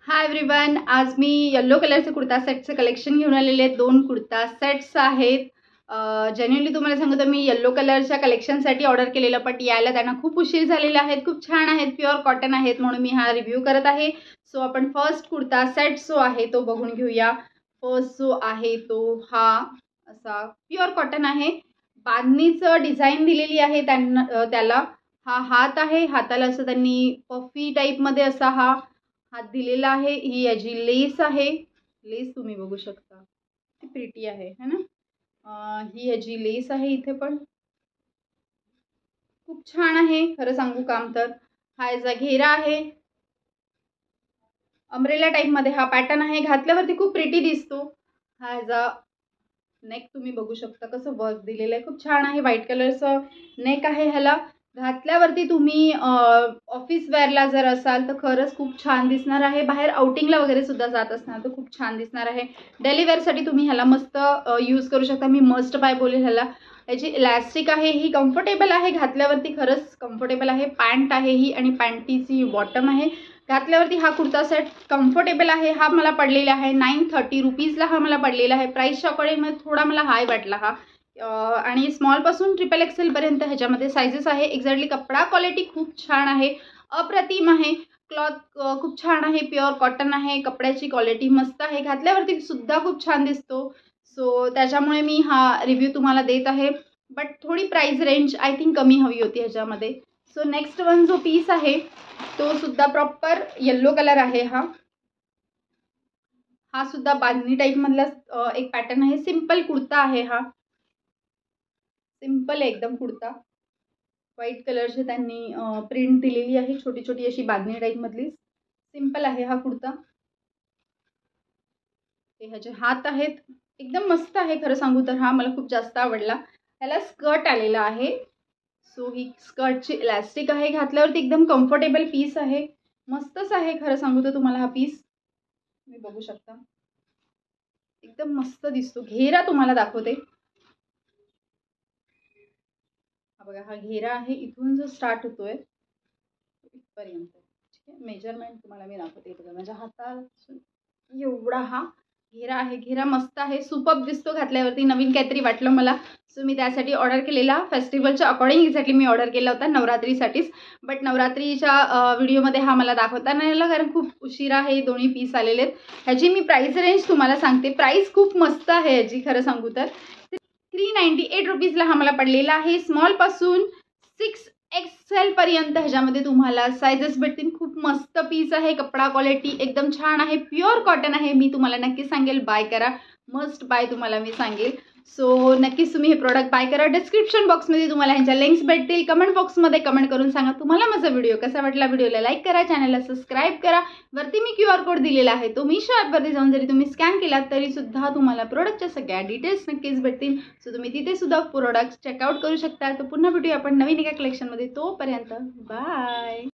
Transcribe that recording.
Hi everyone, आज मी yellow कलरचे कुर्ता सेटचे कलेक्शन घेऊन आलेले आहेत। 2 कुर्ता सेट्स आहेत। जेन्युइनली तुम्हाला सांगतो मी येलो कलरच्या कलेक्शनसाठी ऑर्डर केलेलं, बट यायला त्यांना खूप उशीर झालेला आहे। खूप छान आहेत, प्युअर कॉटन आहेत, म्हणून मी हा रिव्ह्यू करत आहे। सो आपण फर्स्ट कुर्ता सेट जो आहे तो बघून घेऊया। फर्स्ट जो आहे तो हा असा प्युअर कॉटन आहे। बांधणीचं डिझाईन दिलेली आहे त्याला। हा हात आहे, हाताला असं त्यांनी पफी टाईपमध्ये असा हा हात दिलेला आहे। ही याची लेस आहे, लेस तुम्ही बघू शकता किती प्रिटी आहे है ना। ही याची लेस आहे, इथे पण खूप छान आहे खरं सांगू काम तर। हा याचा घेरा आहे, अम्ब्रेला टाइप मध्ये हा पॅटर्न आहे, घातल्यावरती खूप प्रिटी दिसतो। हा याचा नेक तुम्ही बघू शकता कसं वर्क दिलेलं आहे, खूप छान आहे। व्हाईट कलरचं नेक आहे ह्याला। घातल्यावरती तुम्ही ऑफिस वेअरला जर असाल तर खरंच खूप छान दिसणार आहे। बाहेर आउटिंगला वगैरे सुद्धा जात असणार तर खूप छान दिसणार आहे। डेली वेअरसाठी तुम्ही ह्याला मस्त यूज करू शकता। मी मस्ट बाय बोलेल ह्याला। याची इलॅस्टिक आहे, ही कम्फर्टेबल आहे, घातल्यावरती खरंच कम्फर्टेबल आहे। पॅन्ट आहे ही आणि पॅन्टीची बॉटम आहे। घातल्यावरती हा कुर्ता सेट कम्फर्टेबल आहे। हा मला पडलेला आहे 930 रुपीजला हा मला पडलेला आहे। प्राईसच्या अकॉर्डिंग थोडा मला हाय वाटला हा। आणि स्मॉलपासून XXL पर्यंत ह्याच्यामध्ये सायझेस आहे। एक्झॅक्टली कपडा क्वालिटी खूप छान आहे, अप्रतिम आहे। क्लॉथ खूप छान आहे, प्युअर कॉटन आहे, कपड्याची क्वालिटी मस्त आहे, घातल्यावरती सुद्धा खूप छान दिसतो। सो त्याच्यामुळे मी हा रिव्ह्यू तुम्हाला देत आहे। बट थोडी प्राइस रेंज आय थिंक कमी हवी होती ह्याच्यामध्ये। सो नेक्स्ट वन जो पीस आहे तो सुद्धा प्रॉपर येलो कलर आहे। हा सुद्धा बांधणी टाइप मधला एक पॅटर्न आहे। सिंपल कुर्ता आहे हा, सिंपल एकदम कुर्ता। व्हाईट कलरची त्यांनी प्रिंट दिलेली आहे, छोटी छोटी अशी बांधणी टाइप मधली। सिंपल आहे हा कुर्ता। हे ह्याचे हात आहेत, एकदम मस्त आहे खरं सांगू तर। हा मला खूप जास्त आवडला। ह्याला स्कर्ट आलेला आहे। सो ही स्कर्टची इलॅस्टिक आहे, घातल्यावरती एकदम कम्फर्टेबल पीस आहे, मस्तच आहे खरं सांगू तर तुम्हाला। हा पीस तुम्ही बघू शकता, एकदम मस्त दिसतो। घेरा तुम्हाला दाखवते, हा बघा, हा घेरा आहे, इथून जो स्टार्ट होतोय इथपर्यंत। ठीक आहे, मेजरमेंट तुम्हाला मी दाखवते। बघा माझ्या हातापासून एवढा हा घेरा आहे। घेरा मस्त आहे, सुपर्ब दिसतो घातल्यावरती, नवीन काहीतरी वाटलं मला। सो मी त्यासाठी ऑर्डर केलेला, फेस्टिवलच्या अकॉर्डिंग एक्झॅक्टली मी ऑर्डर केला होता, नवरात्रीसाठीच। बट नवरात्रीच्या व्हिडिओमध्ये हा मला दाखवता नाही आला, कारण खूप उशिरा हे दोन्ही पीस आलेले आहेत। ह्याची मी प्राईस रेंज तुम्हाला सांगते, प्राईस खूप मस्त आहे ह्याची खरं सांगू तर। 398 रुपीजला हा मला पडलेला आहे। स्मॉलपासून 6XL पर्यंत ह्याच्यामध्ये तुम्हाला सायझेस भेटतील। खूप मस्त पीस आहे, कपडा क्वालिटी एकदम छान आहे, प्युअर कॉटन आहे। मी तुम्हाला नक्की सांगेल बाय करा, मस्ट बाय तुम्हाला मी सांगेल। सो नक्कीच तुम्ही हे प्रोडक्ट बाय करा। डिस्क्रिप्शन बॉक्समध्ये तुम्हाला ह्यांच्या लिंक्स भेटतील। कमेंट बॉक्समध्ये कमेंट करून सांगा तुम्हाला माझा व्हिडिओ कसा वाटला। व्हिडिओला लाईक करा, चॅनलला सबस्क्राईब करा। वरती मी QR कोड दिलेला आहे, तो Meesho ॲपवरती जाऊन जरी तुम्ही स्कॅन केलात तरी सुद्धा तुम्हाला प्रोडक्टच्या सगळ्या डिटेल्स नक्कीच भेटतील। सो तुम्ही तिथे सुद्धा प्रोडक्ट चेकआउट करू शकता। तर पुन्हा भेटूया आपण नवीन एका कलेक्शनमध्ये, तोपर्यंत बाय।